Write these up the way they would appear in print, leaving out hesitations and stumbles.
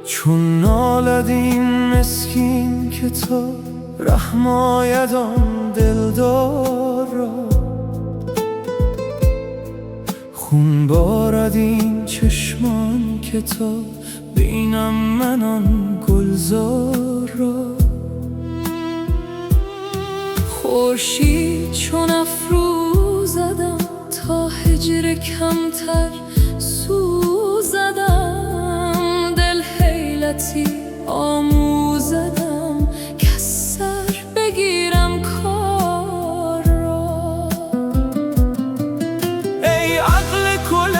چون نالد این مسکین که تا رحم آید آن دلدار را، خون بارد این چشمان که تا بینم من آن گلزار را. خورشید چون افروزدم تا هجر کمتر سوزدم، دل حیلتی آموزدم که سر بگیرم کار را. ای عقل کل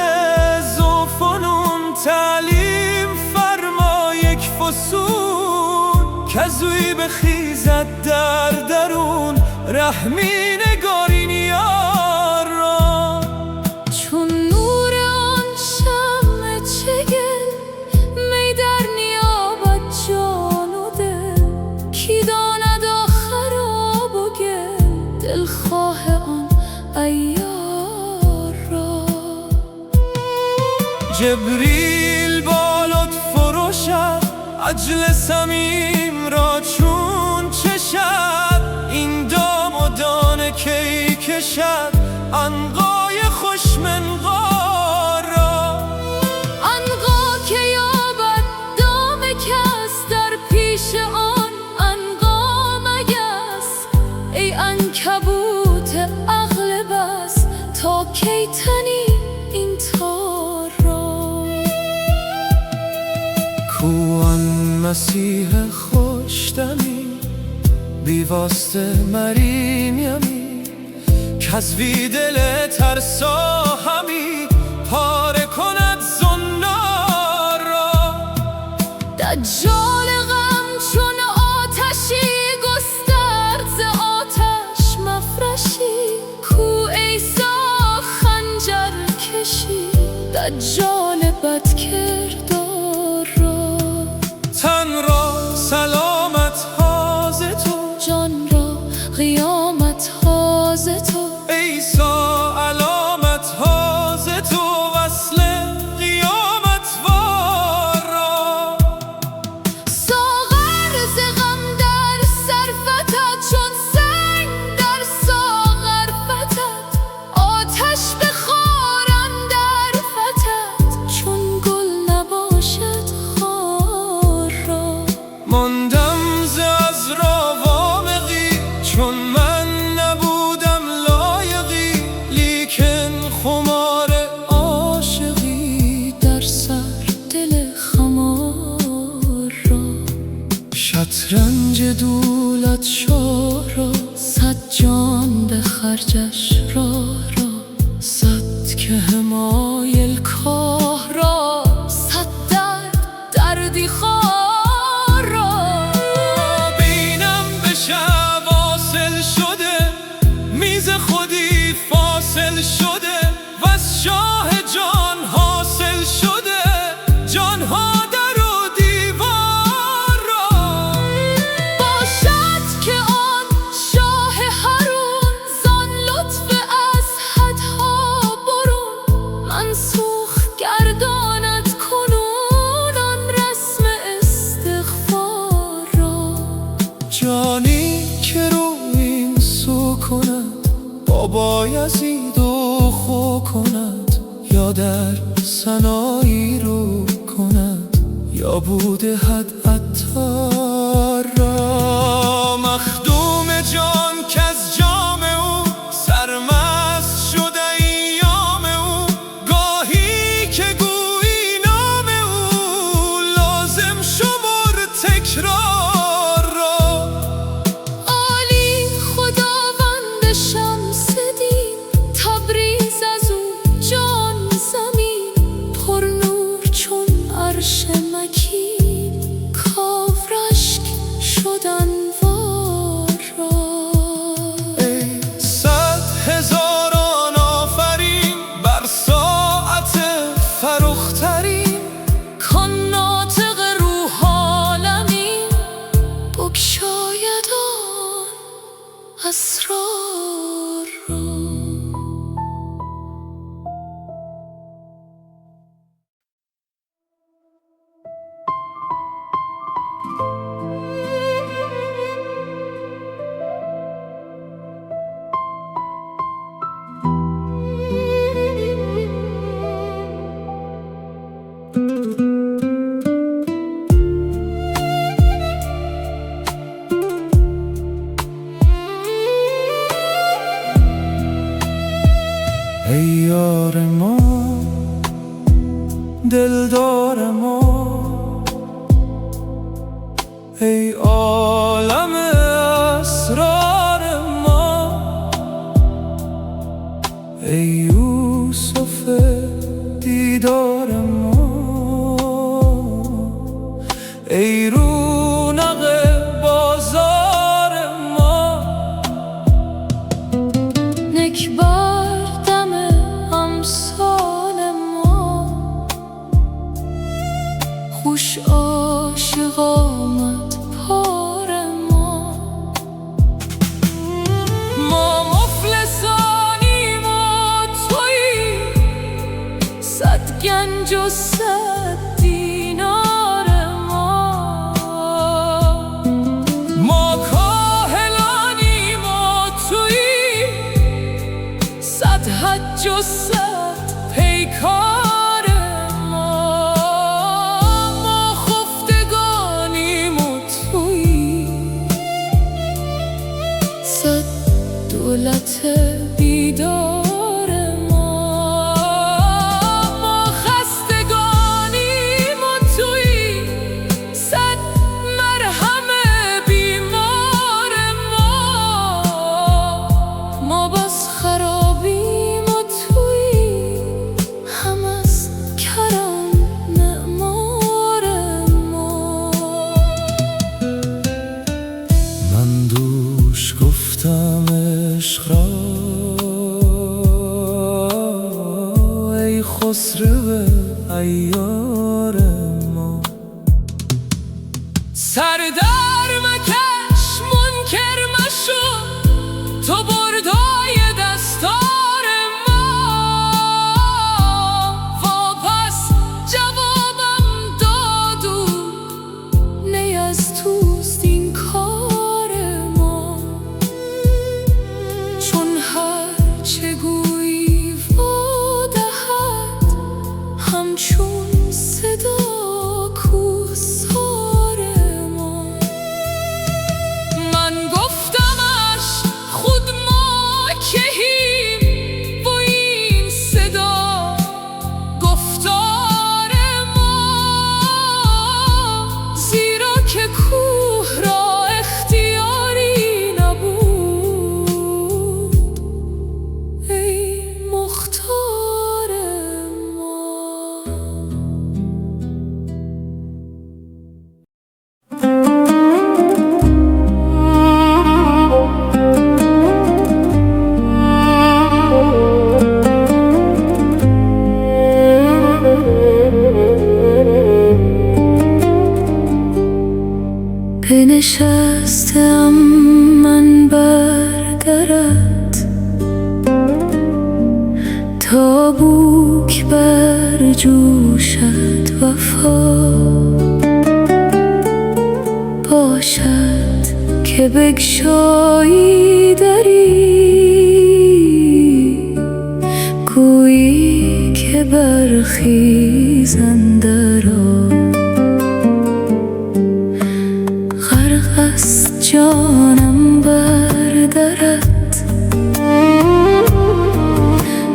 ذوفنون تعلیم فرما یک فسون، کزوی بخیزد در درون رحمی نگارین یار را. چون نور آن شمع چگل می در نیابد جان و دل، کی داند آخر آب و گل دلخواه آن عیار را. جبریل با لطف و روشن عجل صمیم را چون چشد، این دام و دانه کی کشد عنقای خوش منقار را. عنقا که یابد دام کس در پیش آن عنقا مگس، ای عنکبوت عقل بس تا کی تنی این تار را. کو آن مسیح خوشدمی بی واسطه مریم، کز وی دل ترسا همی پاره کند زنار را. دجال غم چون آتشی گسترد ز آتش مفرشی، کو عیسی خنجر کشی دجال بدکردار را. تن را سلامت ها ز تو، جان را قیامت ها ز تو، عیسی علامت ها ز تو وصل قیامت وار را. ساغر ز غم در سر فتد چون سنگ در ساغر فتد، آتش بخارم در فتد چون گل نباشد خار را. ماندم ز عذرا وامقی چون من نبودم لایقی، لیکن خمار عاشقی در سر دل خمار را. شطرنج دولت شاه را، صد جان به خرجش را، صد که حمایل کاه را، صد دردی خار را. بینم به شب واصل شده، میز خودی فاصل شده، وز شاه جان حاصل شده جانها در و دیوار را. باشد که آن شاه حرون زان لطف از حدها برون، منسوخ گرداند کنون آن رسم استغفار را. جانی که رو این سو کند با بایزید و خو کند، یا در سنایی رو کند یا بوده حد عطار را. مخدوم جان که از جام او سرمست شده ایام او، گاهی که گویی نام او لازم شمر تکرار را. عالی خداوند شمس دین، تبریز از او جان زمین، پر نور چون عرش مکین، کاو رشک ای یار ما دلدار ما، ای عالم اسرار ما، ای یوسف دیدار ما، ای رونق بازار ما. نکبر دم امسال ما، خوش عاشق آمد پار ما. ما مفلسانیم و تویی، صد گنج و صد دینار ما. ما کاهلانیم و تویی، صد حج و صد پیکار ما. ما خفتگانیم و تویی، صد دولت بیدار ما. ما خستگانیم و تویی، صد مرهم بیمار ما. ما بس خرابیم و تویی، هم از کرم معمار ما. من دوش گفتم عشق را ای خسرو عیار ما. سر در مکش منکر مشو، تو بردای دستار ما. واپس جوابم دادو، نی از توست این کار ما. چون هر چه گویی وادهد، همچون صدا کوهسار ما. من گفتمش خود ما کهیم و این صدا گفتار ما. زیرا که کوه را اختیاری نبود، ای مختار ما. بنشستم من بر درت، تا بوک بر جوشت وفا باشد که بگشایی دری، گویی که برخیزند را. غرق است جانم بر درت،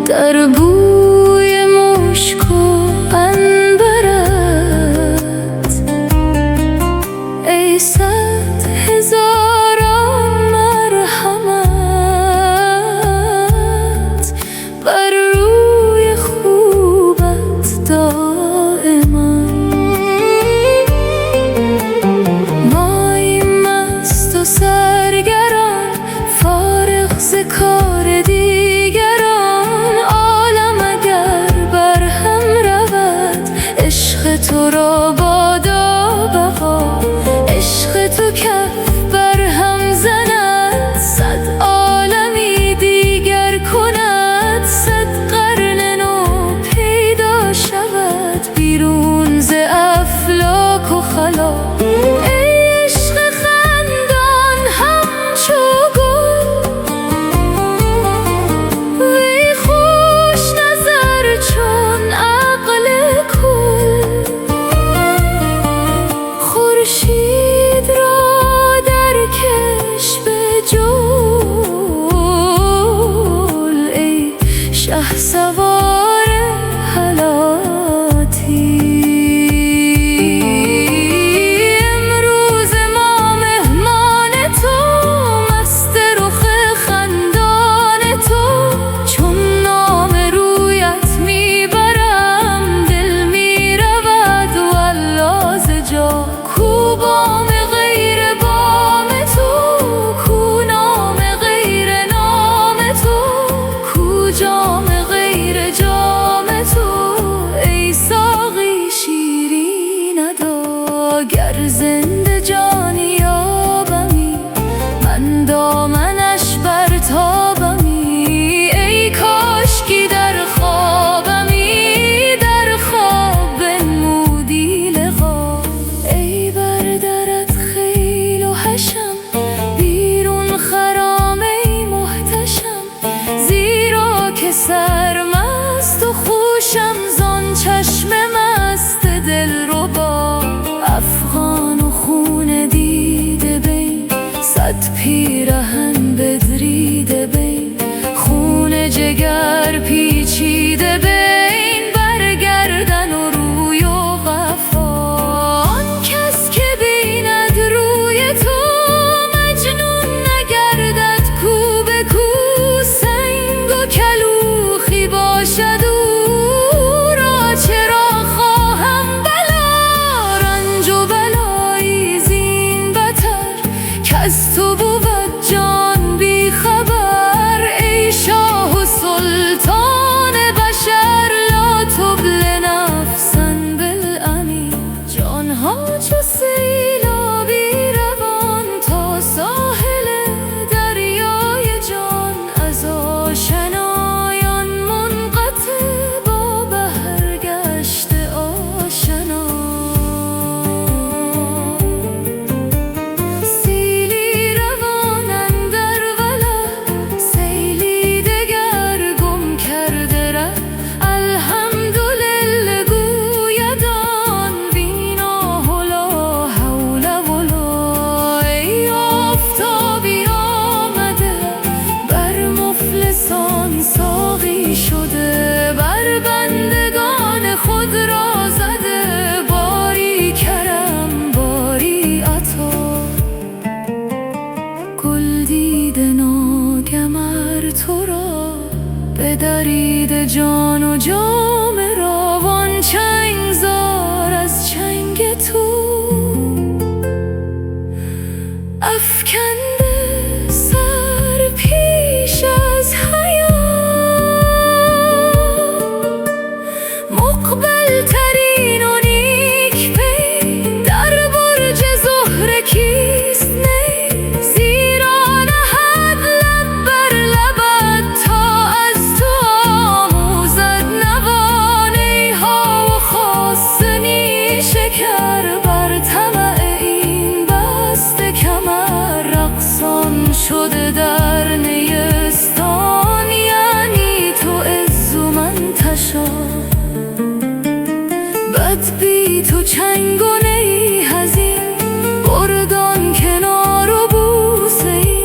در بوی مشک و عنبرت. ای صد هزاران مرحمت بر روی خوبت دائما. ماییم مست و سرگران، فارغ ز کار دیگران. عالم اگر بر هم رود، عشق تو را بادا بقا. عشق تو کف بر هم زند، صد عالمی دیگر کند. صد قرن نو پیدا شود بیرون ز افلاک و خلا. ای عشق خندان همچو گل، وی خوش نظر چون عقل کل. جان و جام راوان چنگ زار از چنگ تو افکنده سر پیش از حیات مقبل ترین و نیک پی در برج زهره کیست نی زیرا نهد لب بر لبت تا از تو آموزد نوانه ها و خواستنی شکر بر طمع این بسته کمر رقصان شده در نیستان یعنی تو عز و منتشا بد بی تو چنگ و نی حزین بردان کنار و بوسه ای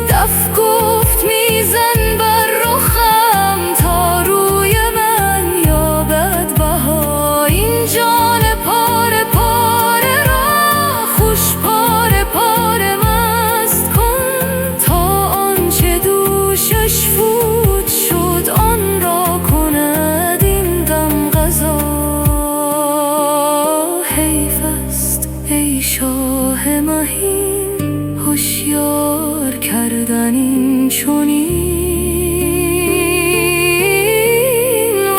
دف گفت میزن بر رخم تا روی من یابد بها این جان پاره پاره را خوش پاره پاره مست کن تا آنچه دوشش فوت شد آن را کند این دم غذا حیف است ای شاه مهین هوشیار کردن این چنین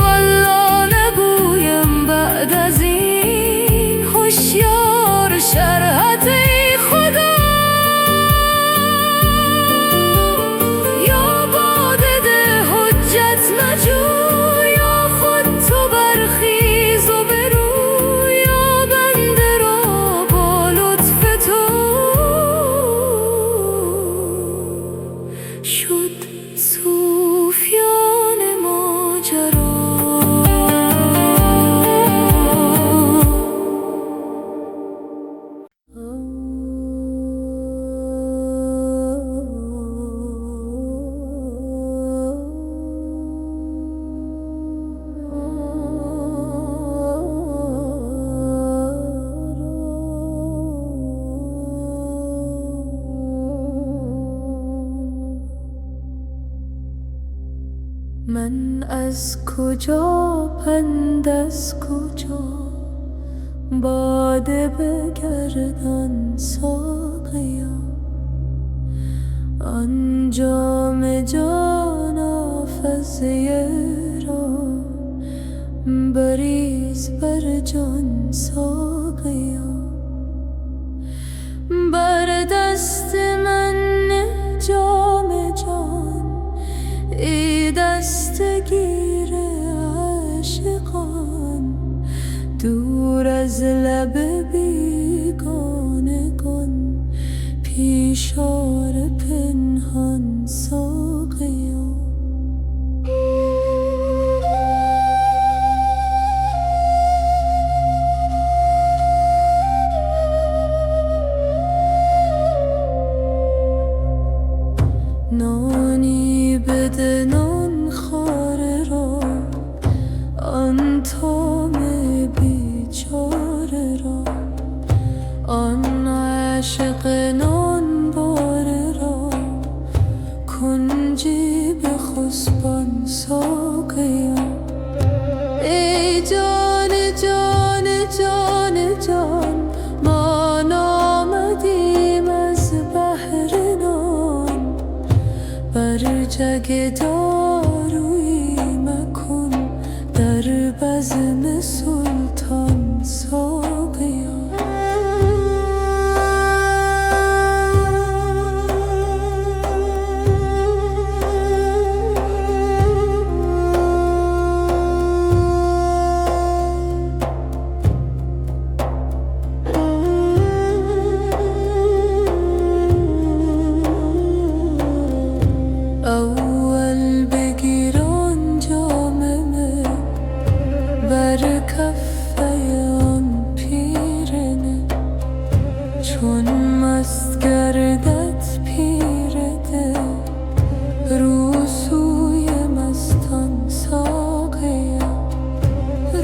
والله نگویم بعد از این هوشیار شرحت ای خدا یا باده ده حجت مجو یا خود تو برخیز و برو یا بنده را با لطف تو شد صوفیان ماجرا من از کجا پند از کجا باده بگردان ساقیا آن جام جان آفزه را بریز بر جان ساقیا بر دست من نه جام جان ای دستگیر عاشقان دور از لب بیگانگان پیشار پنهان ساقیا نانی بده نان خواره را آن تام بیچاره را آن عاشق نان باره را کنجی به خسبان ساقیا ای جان جان جان جان ما نامدیم از بحر نان بر جگ دارویی مکن در بزم سلطان ساقیا اول بگیر آن جامه بر کفه آن پیرنه چون مست گردت پیرده رو سوی مستان ساقیا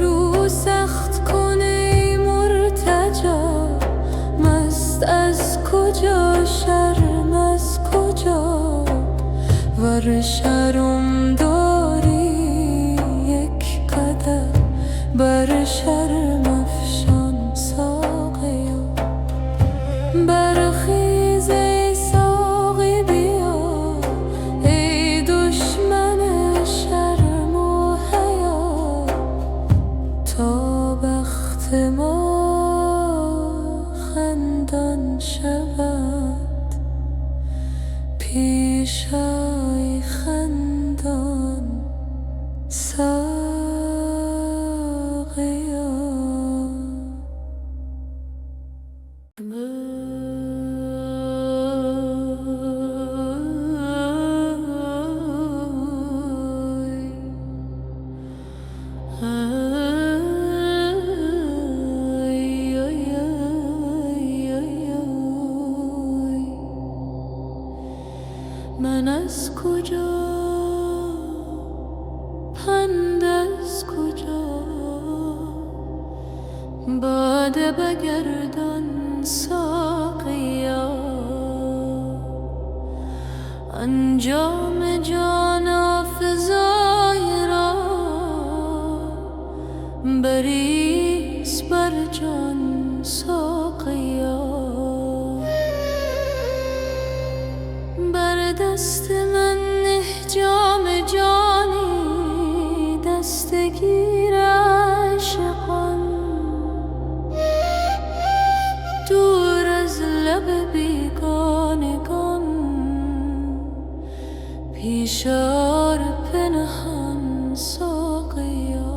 رو سخت کن ای مرتجا مست از کجا شرم از کجا ور شرم داری شود پیشای خندان ساقیا. من از کجا پند از کجا باده بگردان ساقیا. انجام جان آفزای را بریز بر جان ساقیا. بر دست من نه جام جانی دستگیر عاشقان. دور از لب بیگانگان پیشار پنهان ساقیا.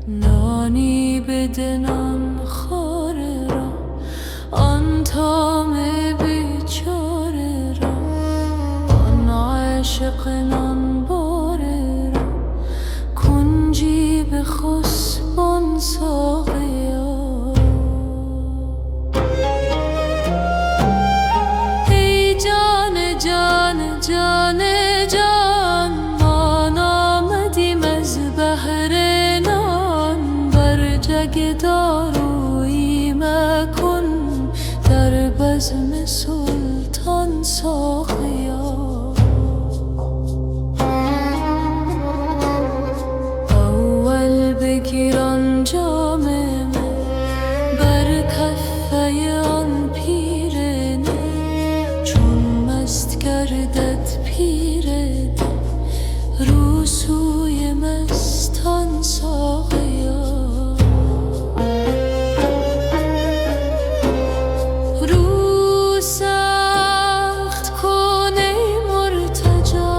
نانی بده نان خواره را آن طعم بیچاره را. آن عاشق نان باره را کنجی به خسبان ساقیا. ای جان جان جان جان ما آمدیم از بحر نان. بر جگ دارویی مکن در بزم سلطان ساقیا. اول بگیر آن جام من بر کفه آن پیرنه. چون مست گردد پیرنه رو سوی مستان ساقیا. رو سخت کن ای مرتجا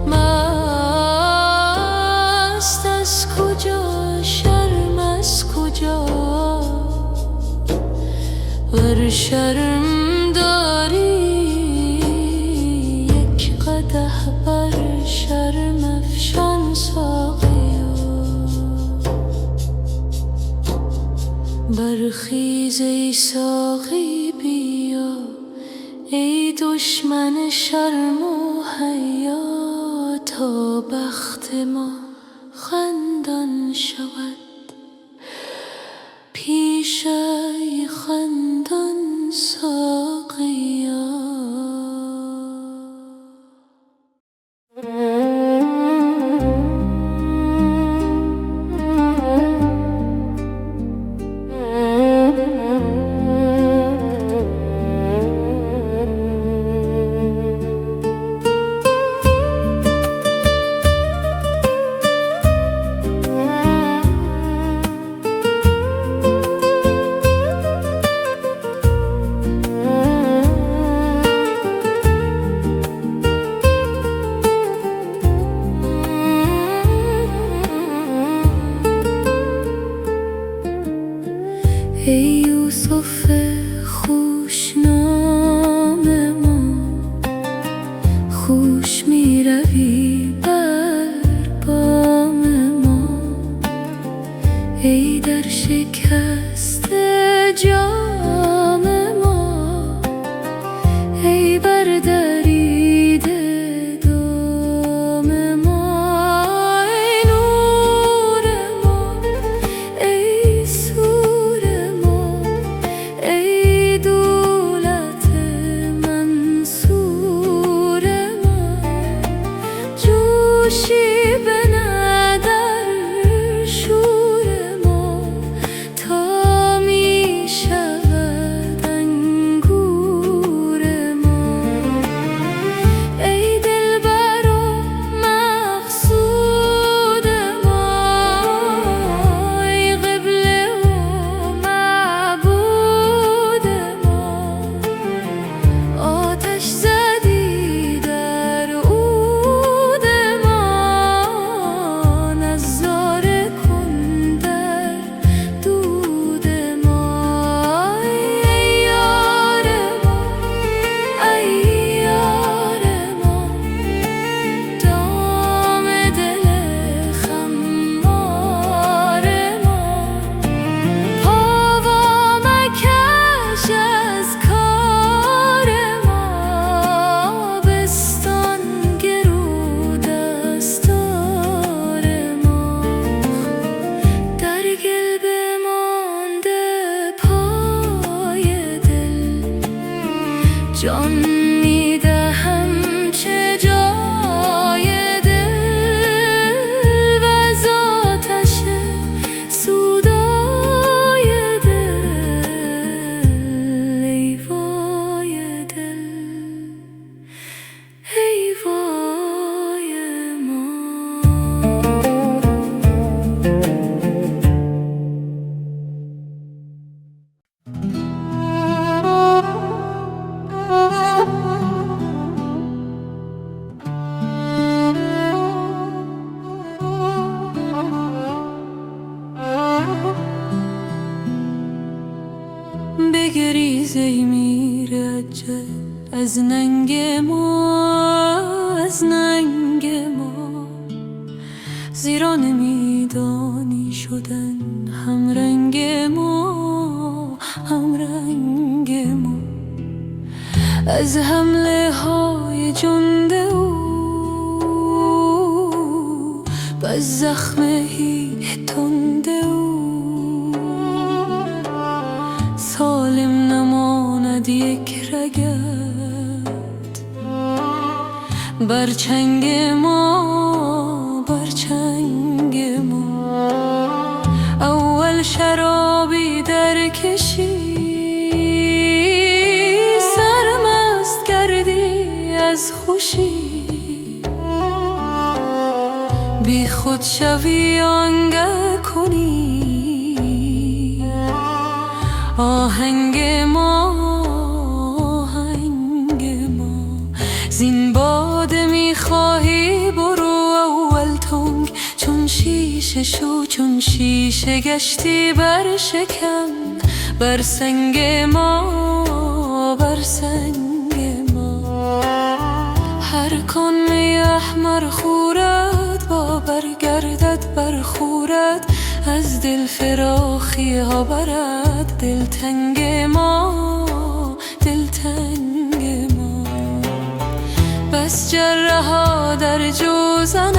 مست از کجا شرم از کجا. ور شرم داری یک قدح بر شرم افشان ساقیا. برخیز ای ساقی بیا ای دشمن شرم و حیا. تا بخت ما خندان شود پیشای خندان ساقیا. ای یوسف خوشنام ما خوش می روی بر بام ما. ای در شکست جام ما ای بر دریده دام ما. ای نور ما ای سور ما ای دولت منصور ما. جوشی به ندر شور ما تا از ننگ ما، از ننگ ما، زیرا نمیدانی شدن همرنگ ما، همرنگ ما. از حمله های جنده او و از زخم تنده او سالم نماند یک رگت بر چنگ ما، بر چنگ ما. اول شرابی در کشی سرمست کردی از خوشی، بی خود شوی آنگه کنی آهنگ ما، آهنگ ما. زین باده میخواهی برو اول تنگ چون شیشه شو، چون شیشه گشتی بر شکم، بر سنگ ما، بر سنگ ما. هر کنه احمر خورد با برگردد برخورد، از دل فراخی ها برد دلتنگ ما، دلتنگ ما. بس جره ها در جو زند،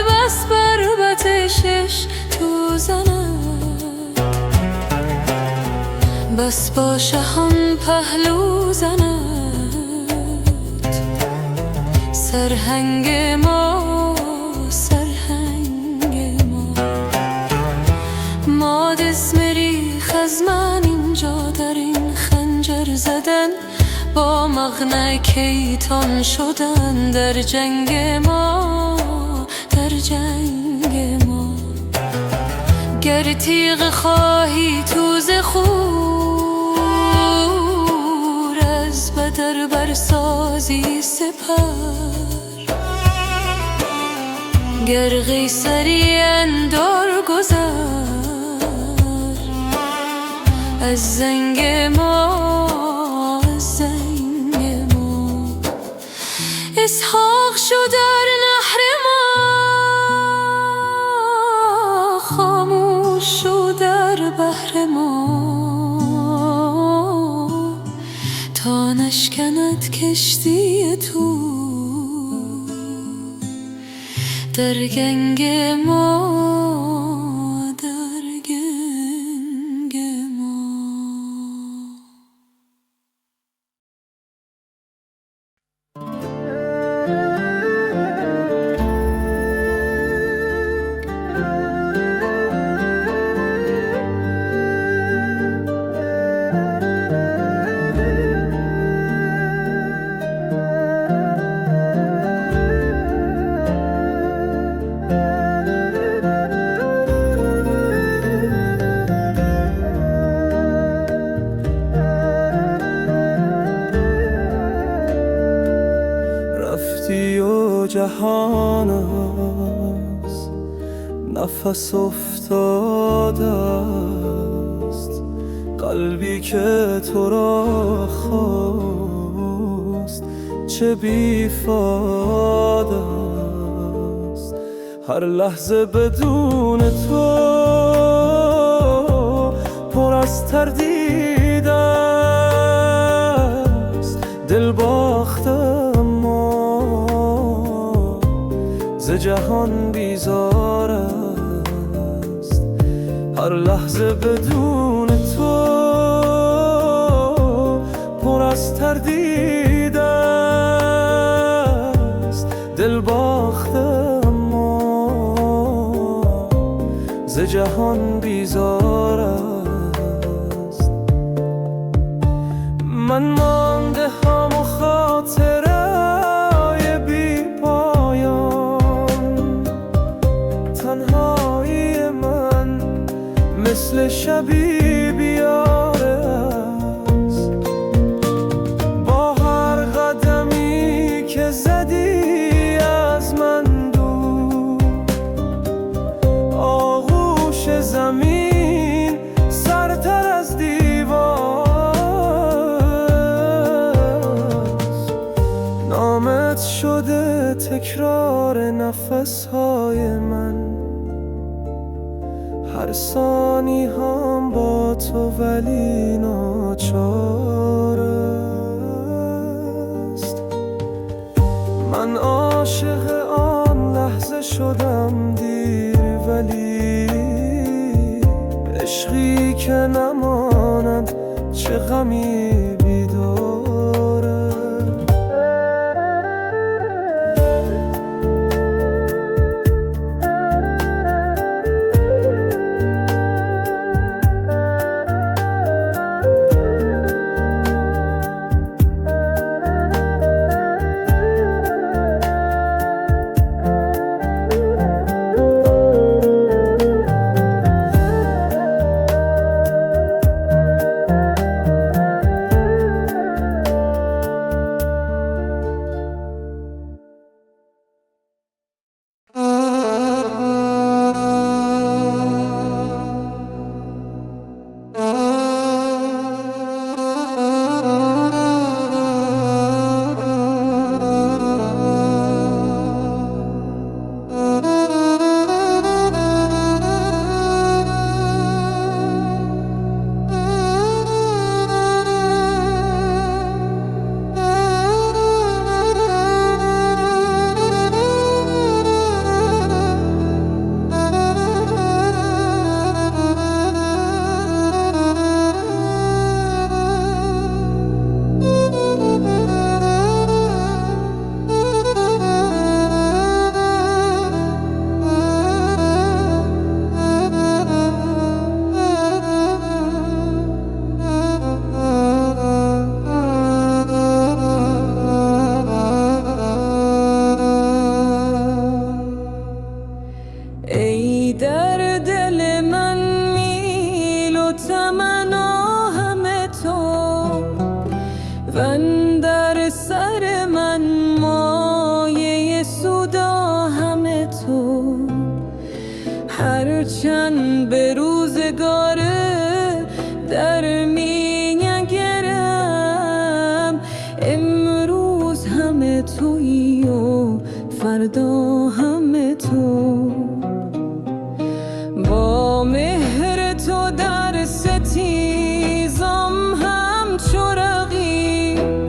بس بربط شش تو زند، بس با شهان پهلو زند. سرهنگ ما، سرهنگ ما. ما دست مریخ از من اینجا در این خنجر زدن، با مغنه کیتان شدن در جنگ ما، در جنگ ما. گر تیغ خواهی تو ز خور، از بدر برسازی سپر. گر قیصری اندار گذر از زنگ ما، از زنگ ما. اسحاق شو در نهر ما، خاموش شو در بحر ما، تا نشکند کشتی تو در گنگ ما، در گنگ ما. جهان است نفس افتاده است، قلبی که تو را خواست چه بیفاده است. هر لحظه بدون تو پر از تردید است، دل باخته ز جهان بیزار است. هر لحظه بدون تو پر از تردید است، دل باخته ما ز جهان بیزار است. من مانده هم و خاطره مثل شبی بیاره است. با هر قدمی که زدی از من دور، آغوش زمین سرتر از دیوار تکرار نفس‌های من، هر ثانی هم با تو ولی ناچار است. من عاشق آن لحظه شدم دیر، ولی عشقی که نماند چه غمی بیداره. ای در دل من میل و تمنا همه تو، وندر سر من مایه سودا همه تو. هرچند به روزگار در می نگرم، امروز همه تویی و فردا همه تو. با مهر تو در ستیزم همچو رقیب،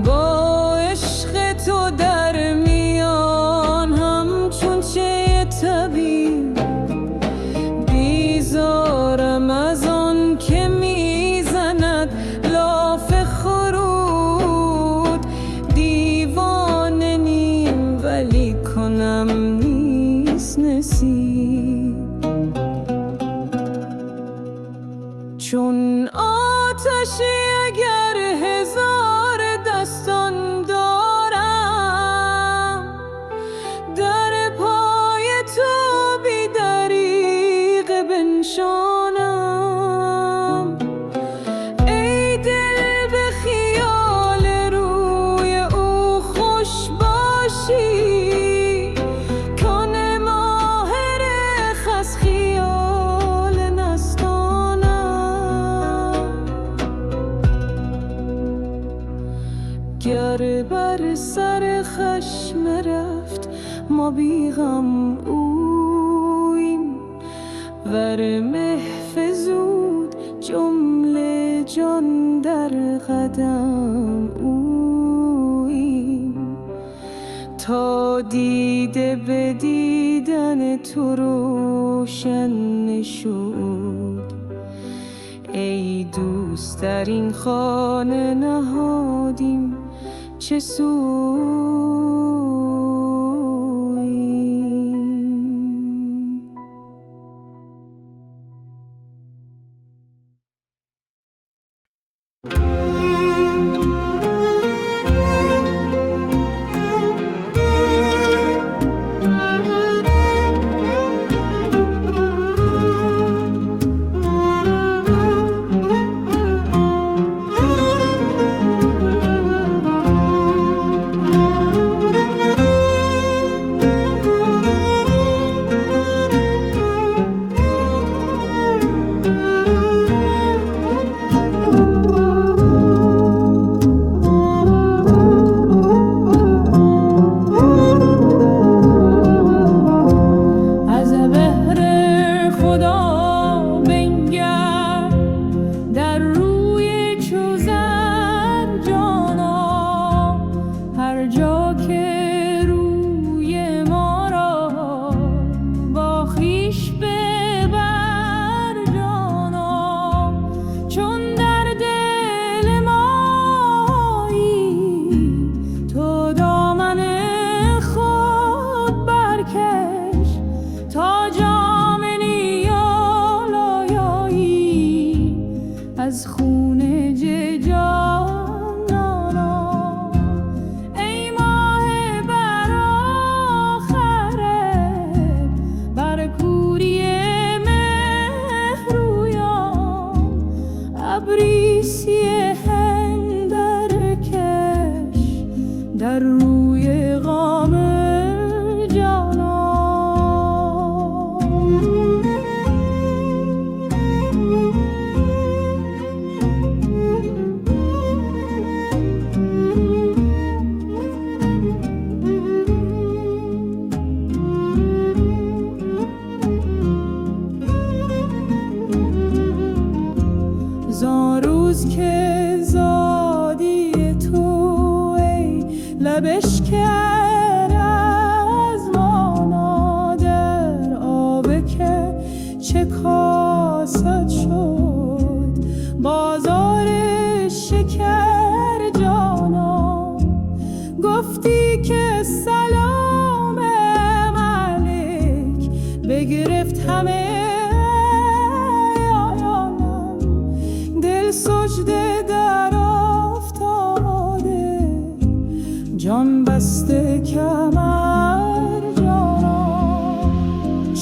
با عشق تو در میان همچون چه طبیب. بیزارم از آن که میزند لاف خرود، دیوانه نیم ولی کنم نیست نصیب. چون آتشی اگر هزار دستان دارم، در پای تو بی دریغ بنشانم. ای دل به خیال روی او خوش باشی، کان ماهر خس خیال نستانم. گر بر سر خشم رفت ما بی غم اویم، ور محفظود جمله جان در قدم اویم. تا دیده به دیدن تو روشن نشد، ای دوست در این خانه نهادیم چه سوییم.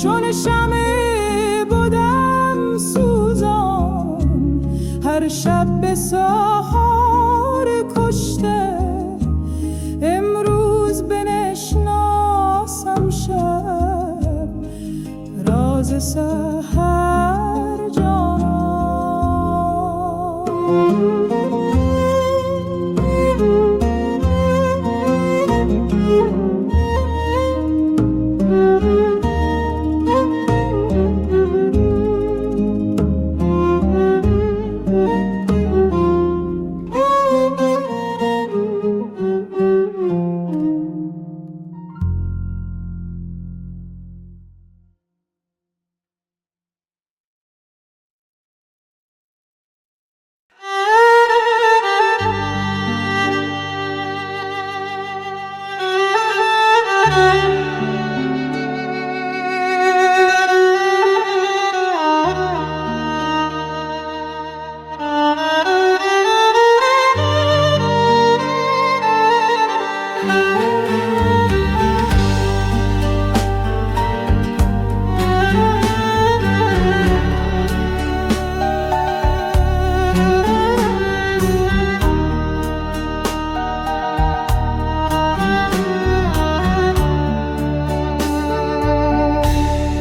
چون شمع بودم سوزان، هر شب به سحر کشته. امروز بنشناسم شب راز سحر جانان.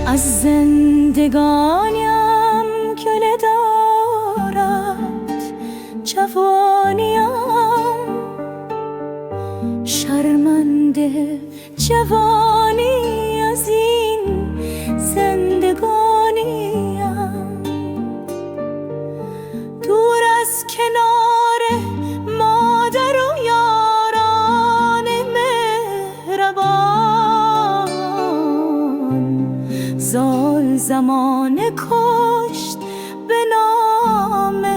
از زندگانیم گله دارد جوانیم، شرمنده جوانی از این زندگانیم. دور از کنار مادر و یاران مهربان، زال زمانه کشت به نامهربانیم.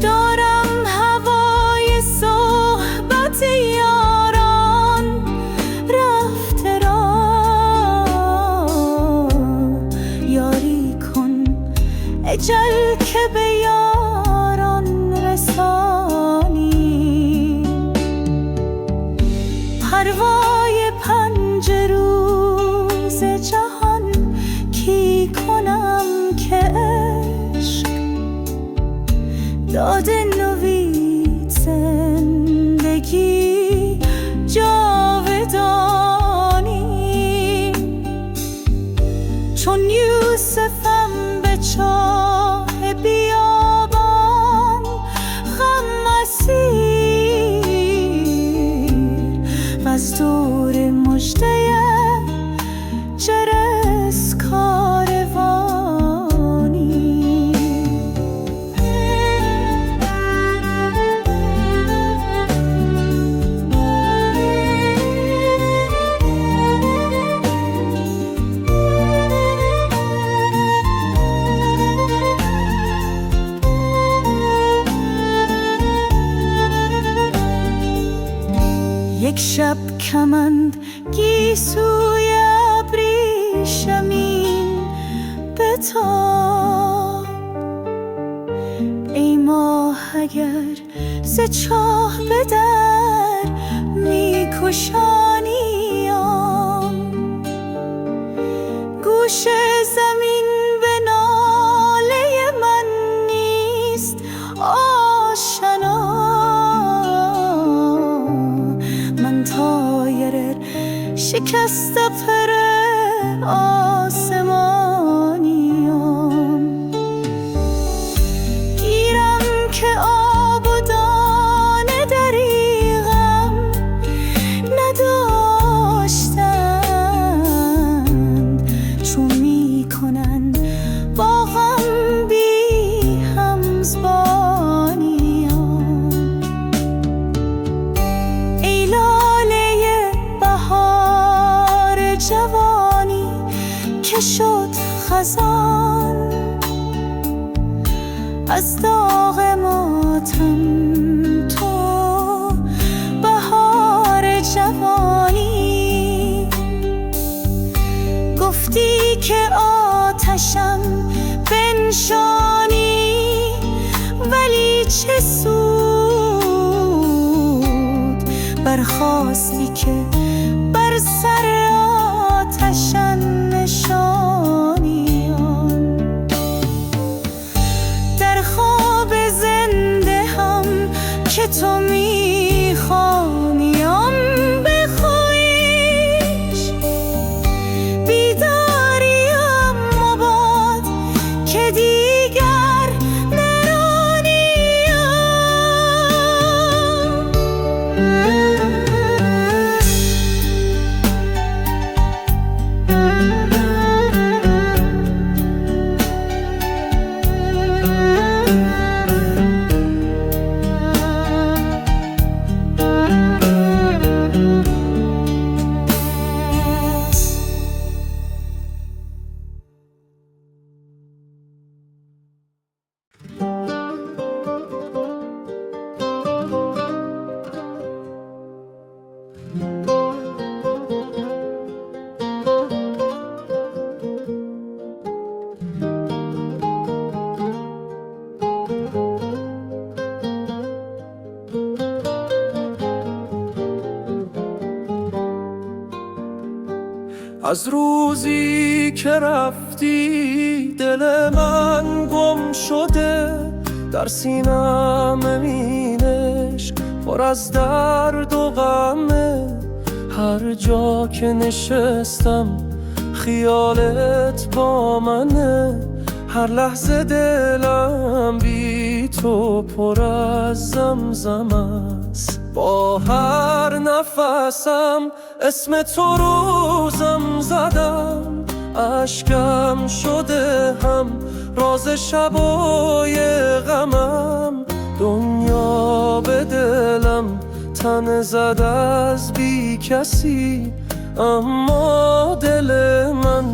دارم هوای صحبت یاران رفته را، یاری کن اجل که به یاران رسانی. پروای پنج روز جهان کی کنم که عشق داده نوید زندگی جاودانی. چون یوسفم به چاه بیابان غم اسیر، وز دور مژده جرس کاروانی. یک شب کمند گیسوی ابریشمین بتاب، ای ماه اگر ز چاه به در میکشانیم. گوش زمین به ناله من نیست آشنا، شکست پر آسمانیم. گیرم که آب و دانه دریغم نداشتند، چون می کنند با غم بی همزبانیم. ای لاله بهار جوانی که شد خزان، از داغ ماتم تو بهار جوانی. گفتی که آتشم بنشانی، ولی چه سود برخاستی که بر سر آتشن نشانیان. در خواب زنده هم که تو میخوانیم به خویش، بیداریم مباد که دیگر نرانیم. از روزی که رفتی دل من گم شده، در سینم امینش پر از درد و غمه. هر جا که نشستم خیالت با منه، هر لحظه دلم بی تو پر از زمزم است. با هر نفسم اسم تو روزم زدم، اشکم شده هم راز شبای غمم. دنیا به دلم تن زد از بی کسی، اما دل من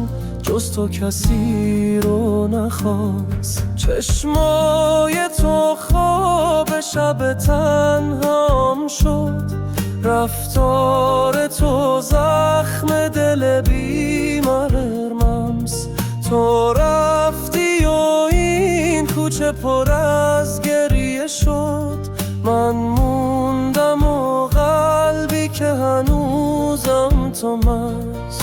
جز تو کسی رو نخواست. چشمای تو خواب شب تنهام شد، رفتار تو زخم دل بیمارمست. تو رفتی و این کوچه پر از گریه شد، من موندم و قلبی که هنوزم تو مست.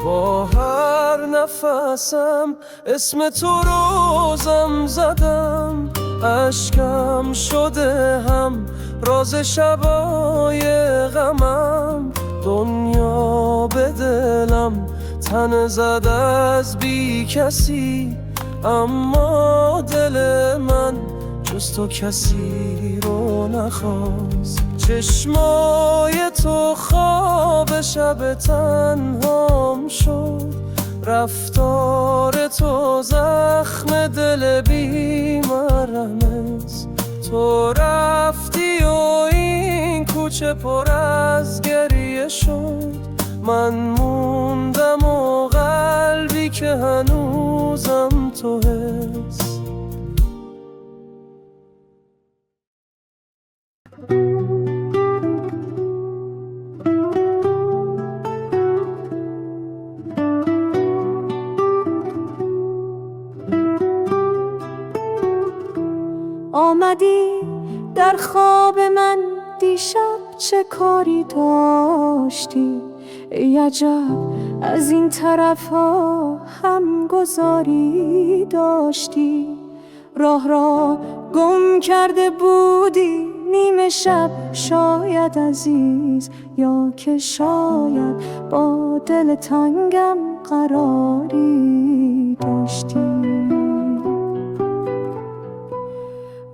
با هر نفسم اسم تو روزم زدم، اشکم شده هم راز شبای غمم. دنیا به دلم تن زد از بی کسی، اما دل من جز تو کسی رو نخواست. چشمای تو خواب شب تنهام شد، رفتار تو زخم دل بیمارم است. تو رفتی و این کوچه پر از گریه شد، من موندم و قلبی که هنوزم تو هست. آمدی در خواب من دیشب، چه کاری داشتی؟ ای عجب از این طرف ها هم گذاری داشتی. راه را گم کرده بودی نیمه شب، شاید عزیز، یا که شاید با دل تنگم قراری داشتی.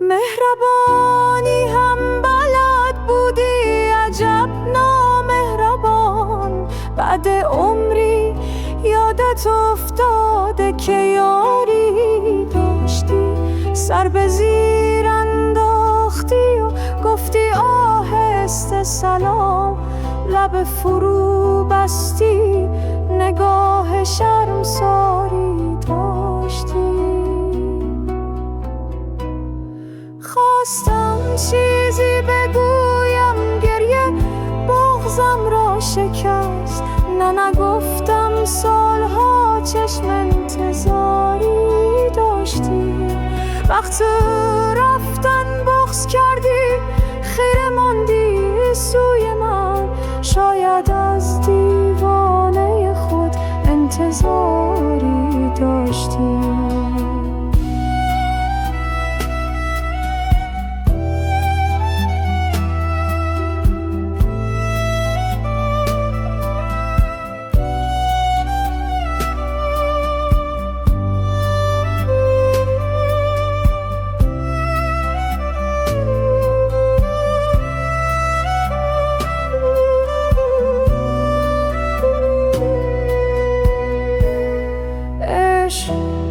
مهربانی هم بلد بودی، عجب نامهربان. بعد عمری یادت افتاده که یاری داشتی. سر به زیر انداختی و گفتی آهسته سلام، لب فرو بستی، نگاه شرمسار چشم انتظاری داشتی. وقت رفتن بغض کردی، خیره ماندی سوی من. شاید از دیوانه خود انتظاری داشتی.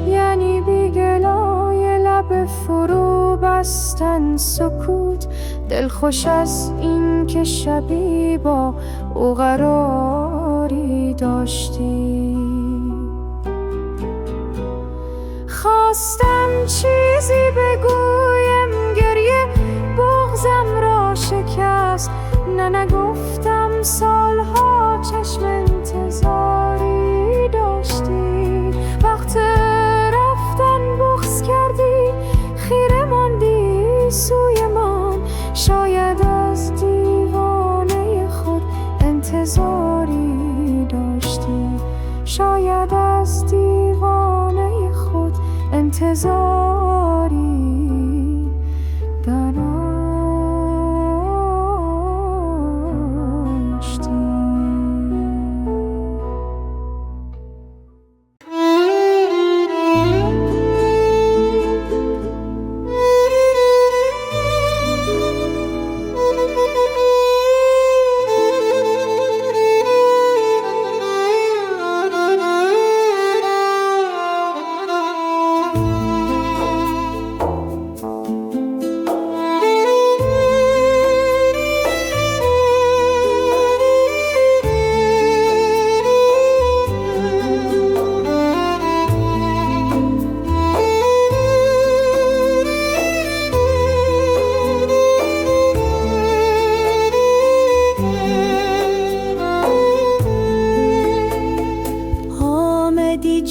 یعنی بیگلای لب فرو بستن سکوت، دلخوش از این که شبی با او قراری داشتی. خواستم چیزی بگویم، گریه بغضم را شکست. نگفتم سالها چشم انتظاری داشتی. وقت رفتن بغض کردی، خیره ماندی سوی من. شاید از دیوانه خود انتظاری داشتی. شاید از دیوانه خود انتظاری داشتی.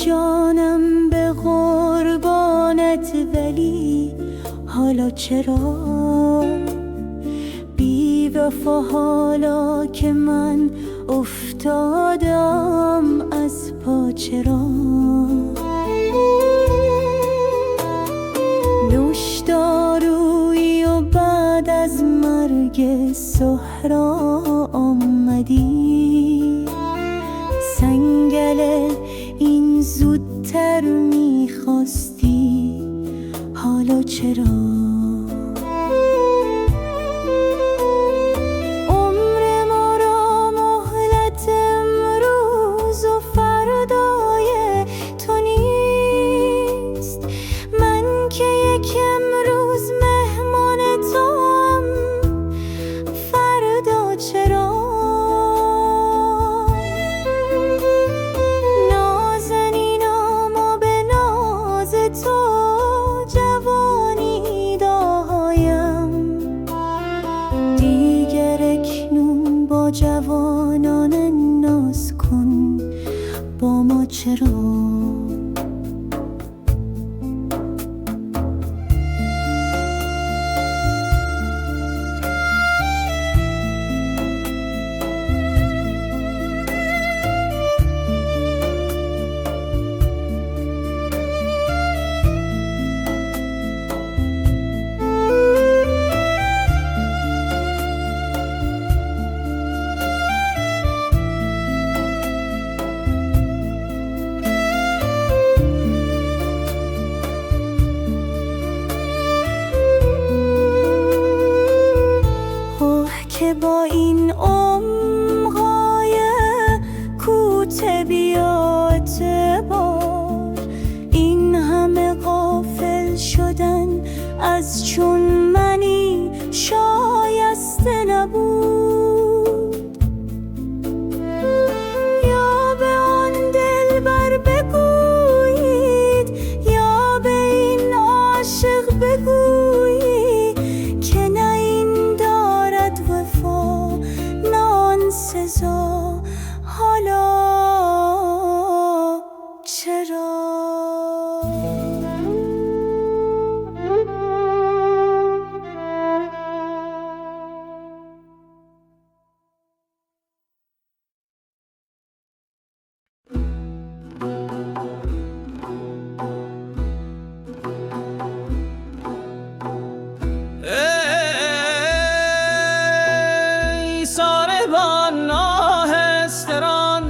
جانم به قربانت، ولی حالا چرا بی وفا؟ حالا که من افتادم از پا، چرا نوشدارویی و بعد از مرگ سهرا آمدی؟ سنگل این زودتر میخواستی، حالا چرا؟ عمر ما را مهلت امروز و فردای تو نیست. من که یک امروز مهمان توام، فردا چرا؟ جوانان ناز کن با ما، چرا؟ چرا ای ساربان آهستران،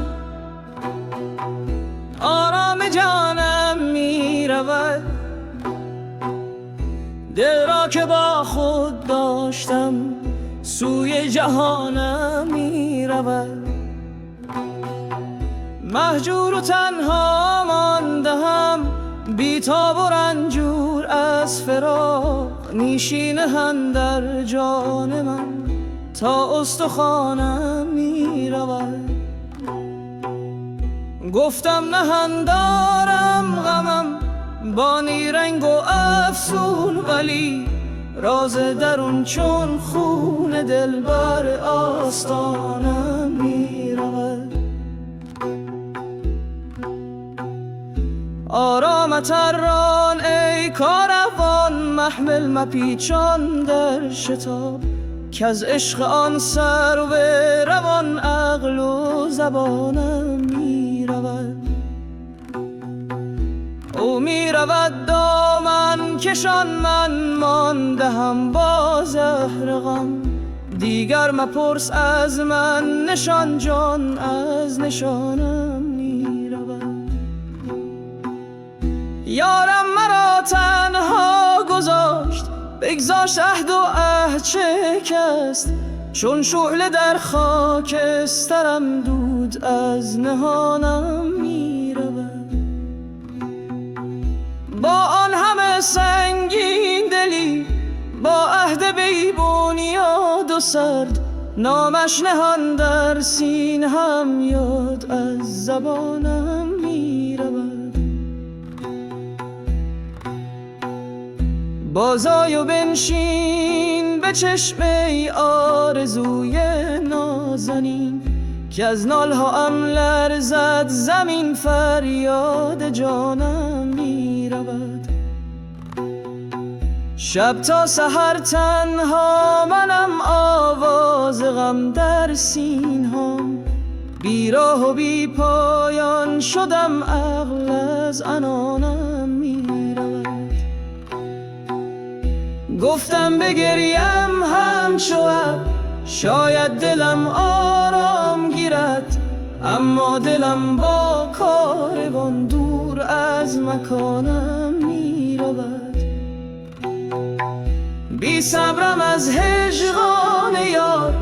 آرام جانم می رود. دل را که با خود داشتم سوی جهانم می رود. مهجور و تنها ماندهم، بی‌تاب و رنجور از فراق. نیشینه اندر جان من تا استخوانم می رود. گفتم نهندارم غمم با نیرنگ و افسون، ولی راز درون چون خون دل بر آستانم می رود. آرامت ران ای کاروان، محمل مپیچان در شتاب، که از عشق آن سر و روان عقل و زبانم می رود. او می رود دامن کشان، من مانده هم با زهر غم. دیگر مپرس از من نشان، جان از نشانم می رود. یارم مرا تنها گذاشت، بگذاشت عهد و عهد شکست. چون شعله در خاکسترم دود از نهانم می رود. با آن همه سنگین دلی، با عهد بیبونیاد و سرد، نامش نهان در سینه‌ام یاد از زبانم می رود. بازای و بنشین به چشم ای آرزوی نازنین، که از نالهام لرزد زمین، فریاد جانم می رود. شب تا سحر تنها منم، آواز غم در سینهام. بی راه و بی پایان شدم، عقل از عنانم می رود. گفتم بگریم همچو ابر، شاید دلم آرام گیرد. اما دلم با کاروان دور از مکانم می رود. بی صبرم از هجران یار،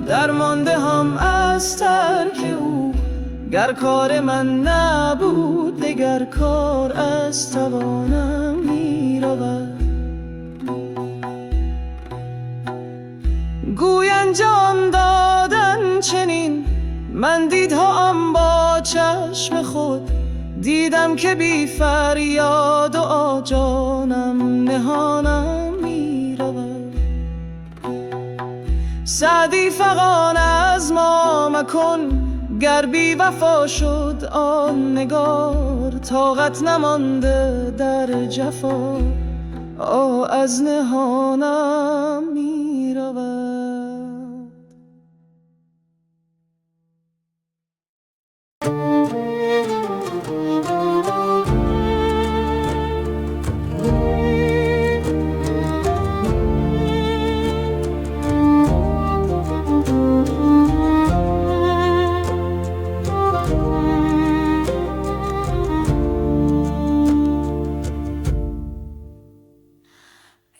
درمانده هم از ترک او. گر کار من نبود دگر کار از توانم می رود. گویند جان دادن چنین، من دیدهام با چشم خود. دیدم که بی فریاد و آجانم نهانم می رود. سعدی فغان از ما مکن، گر بی وفا شد آن نگار. طاقت نمانده در جفا، از نهانم می رود.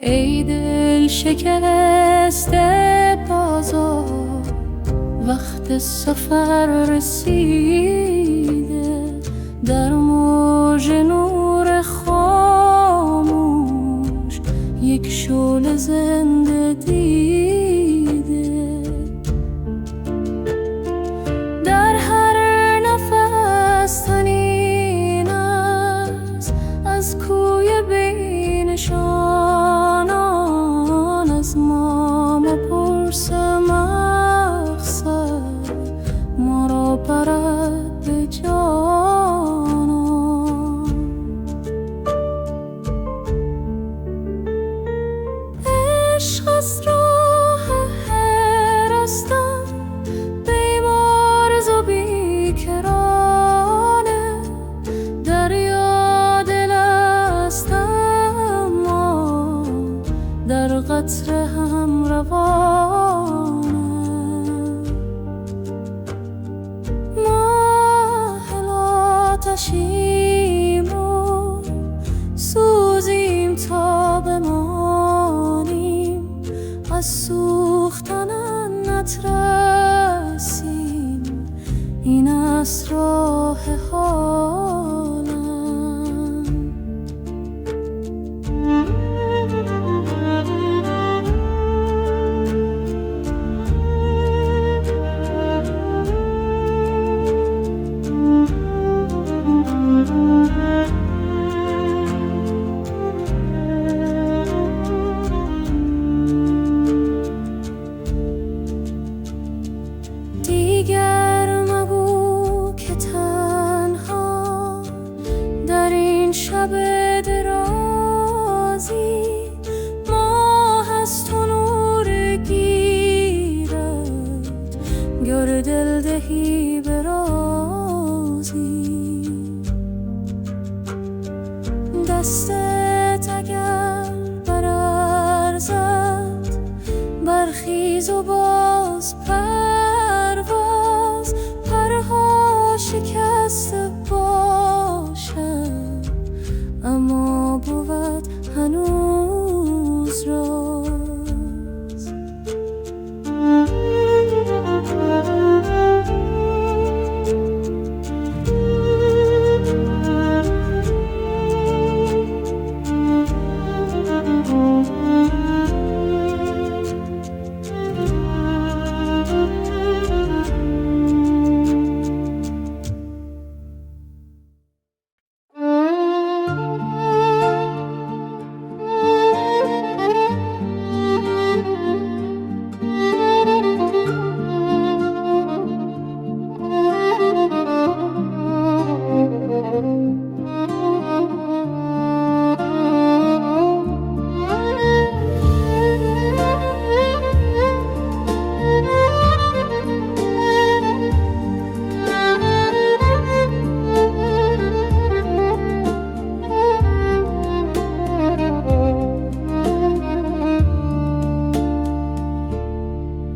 ای دل شکسته بازار، وقت سفر رسیده. در موج نور خاموش یک شعله زنده دیده. در هر نفس طنین است از کوی بینشانان. از ما مپرس مقصد، ما را برد به جانان. قطره هم روانم. ما هل آتشیم و سوزیم تا بمانیم، از سوختن نترسیم، این است راه حالم. دیگر مگو که تنها در این شب درازی، ماه از تو نور گیرد گر دل دهی به رازی. دستت اگر برارزد برخیز و باز پرواز، پرها شکسته باشد اما بود هنوز راز.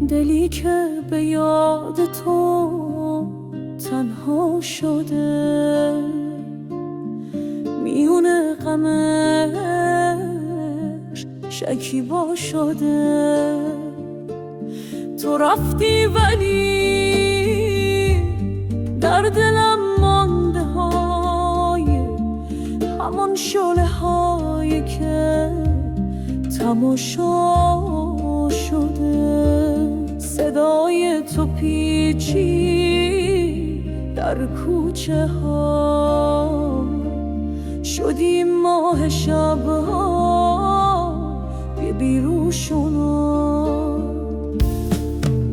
دلی که به یاد تو تنها شده، میون غمش شکیبا شده. تو رفتی ولی در دلم مانده های همان شعله هایی که تماشا شده. صدای تو پیچی در کوچه ها، شدیم ماه شبها بی بیروشونا.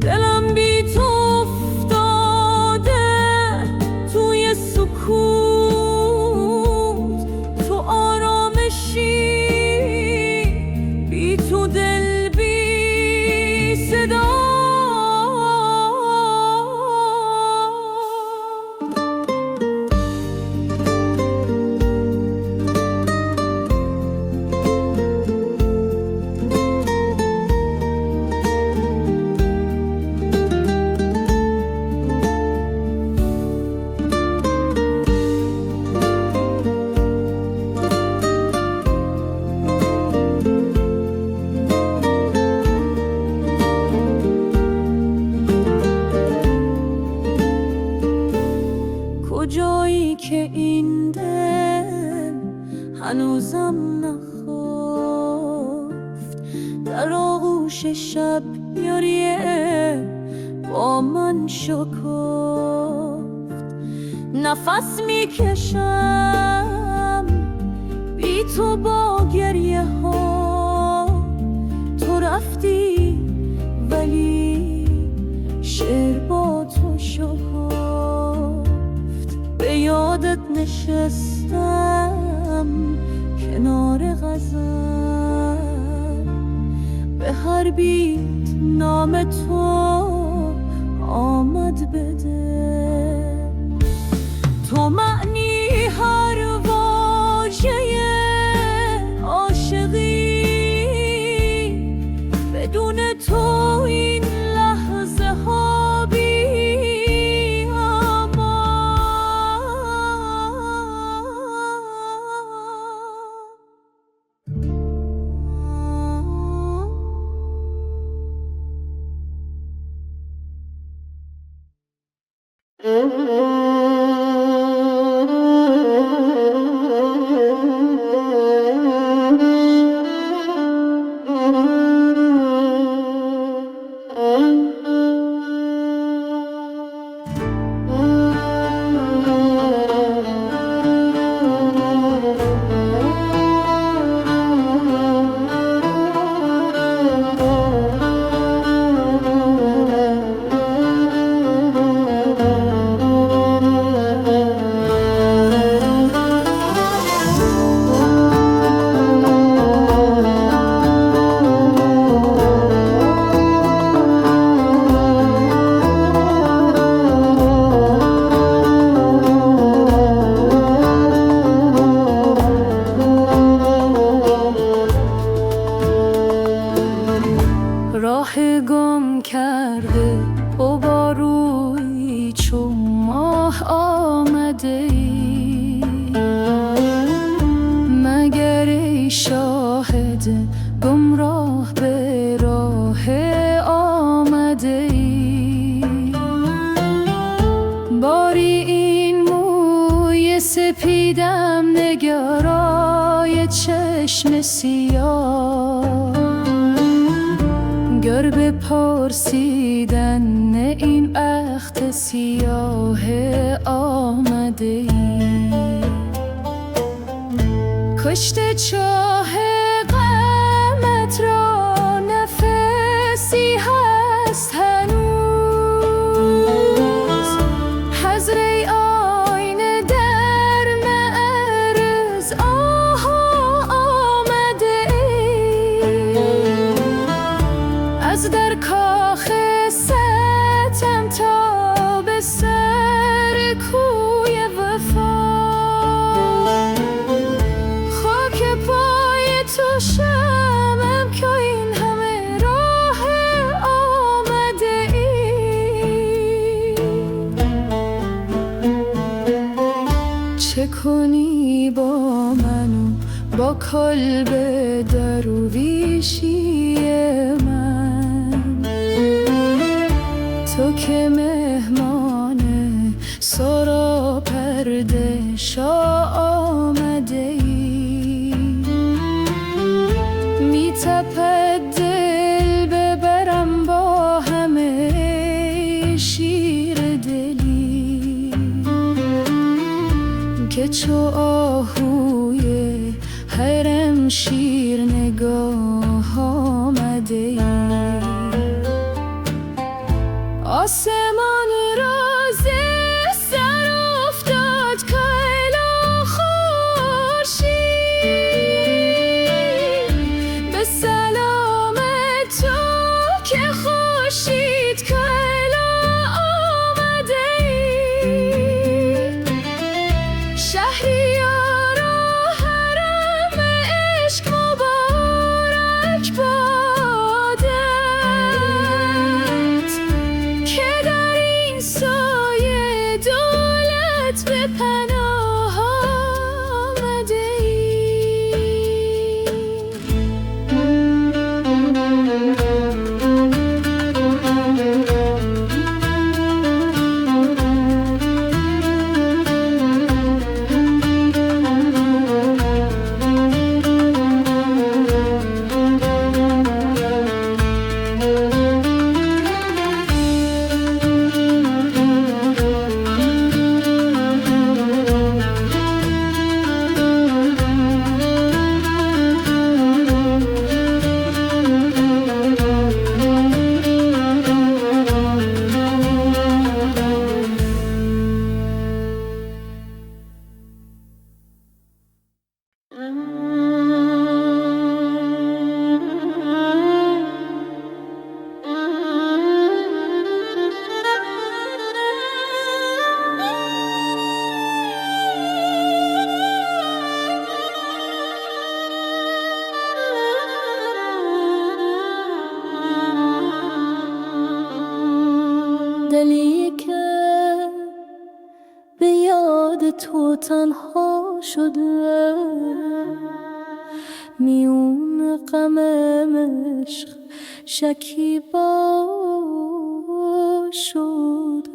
دلم بی تو افتاده توی سکوت، تو آرامشی بی تو دل بی صدا. کجایی که این دل هنوزم نخفت، در آغوش شب یاریه با من شکفت. نفس میکشم بی تو با گریه ها. تو رفتی ولی شعر با تو شکفت. به یادت نشستم کنار غزل، به هر بیت نام تو آمد بده. تو معنی هر واژه عاشقی، گرای چشم سیاه، گر بپرسیدن این بخت سیاه آمده ای. کشته چاه غمت را نفسی هست هنوز، حضر آینه در معرض آها آمده ای. از در کاخ ستم تا به سر کوی وفا، خاک پای تو شمم که این همه راه آمده ای. چه کنی با من و با کلب درویشی من، تو که مهمان سرا پرده شا آمده ای. می تپد دل ببرم با همه شیر دلی، که چو آهوی حرم شیر نگاه آمده ای. آسمان راز سر افتاد کلا خورشید، به سلام تو که خورشید کلا آمده ای. شهریارا حرم عشق مبارک بادت، که در این سایه دولت به پناه آمده ای. دلی که به یاد تو تنها شده، میون غم عشق شکیبا شده.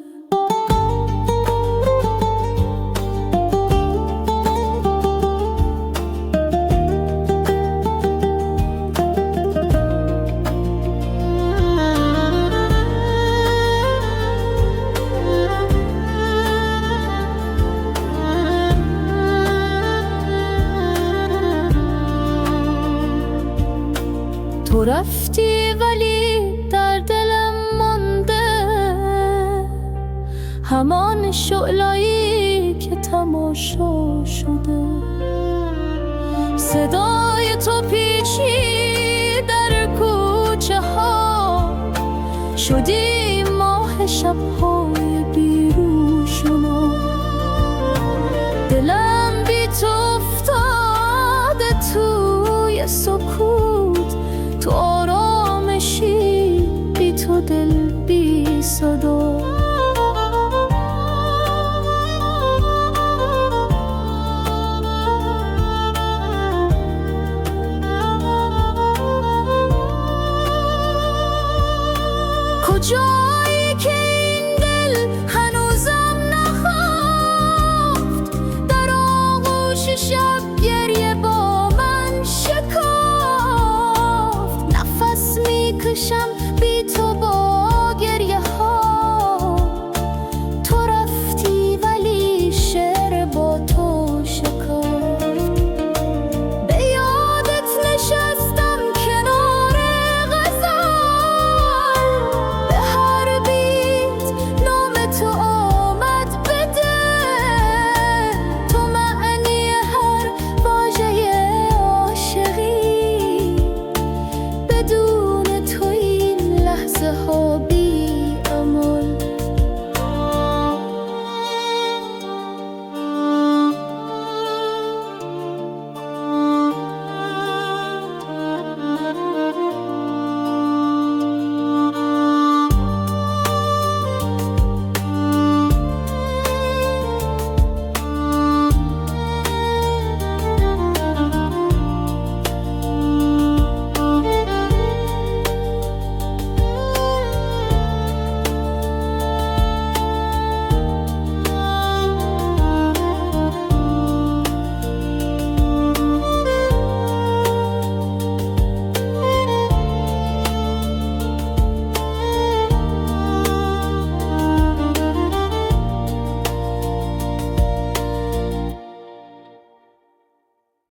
تو رفتی ولی در دلم مانده، همان شعله‌ای که تماشا شده. صدای تو پیچید در کوچه ها، شدی ماه شبها.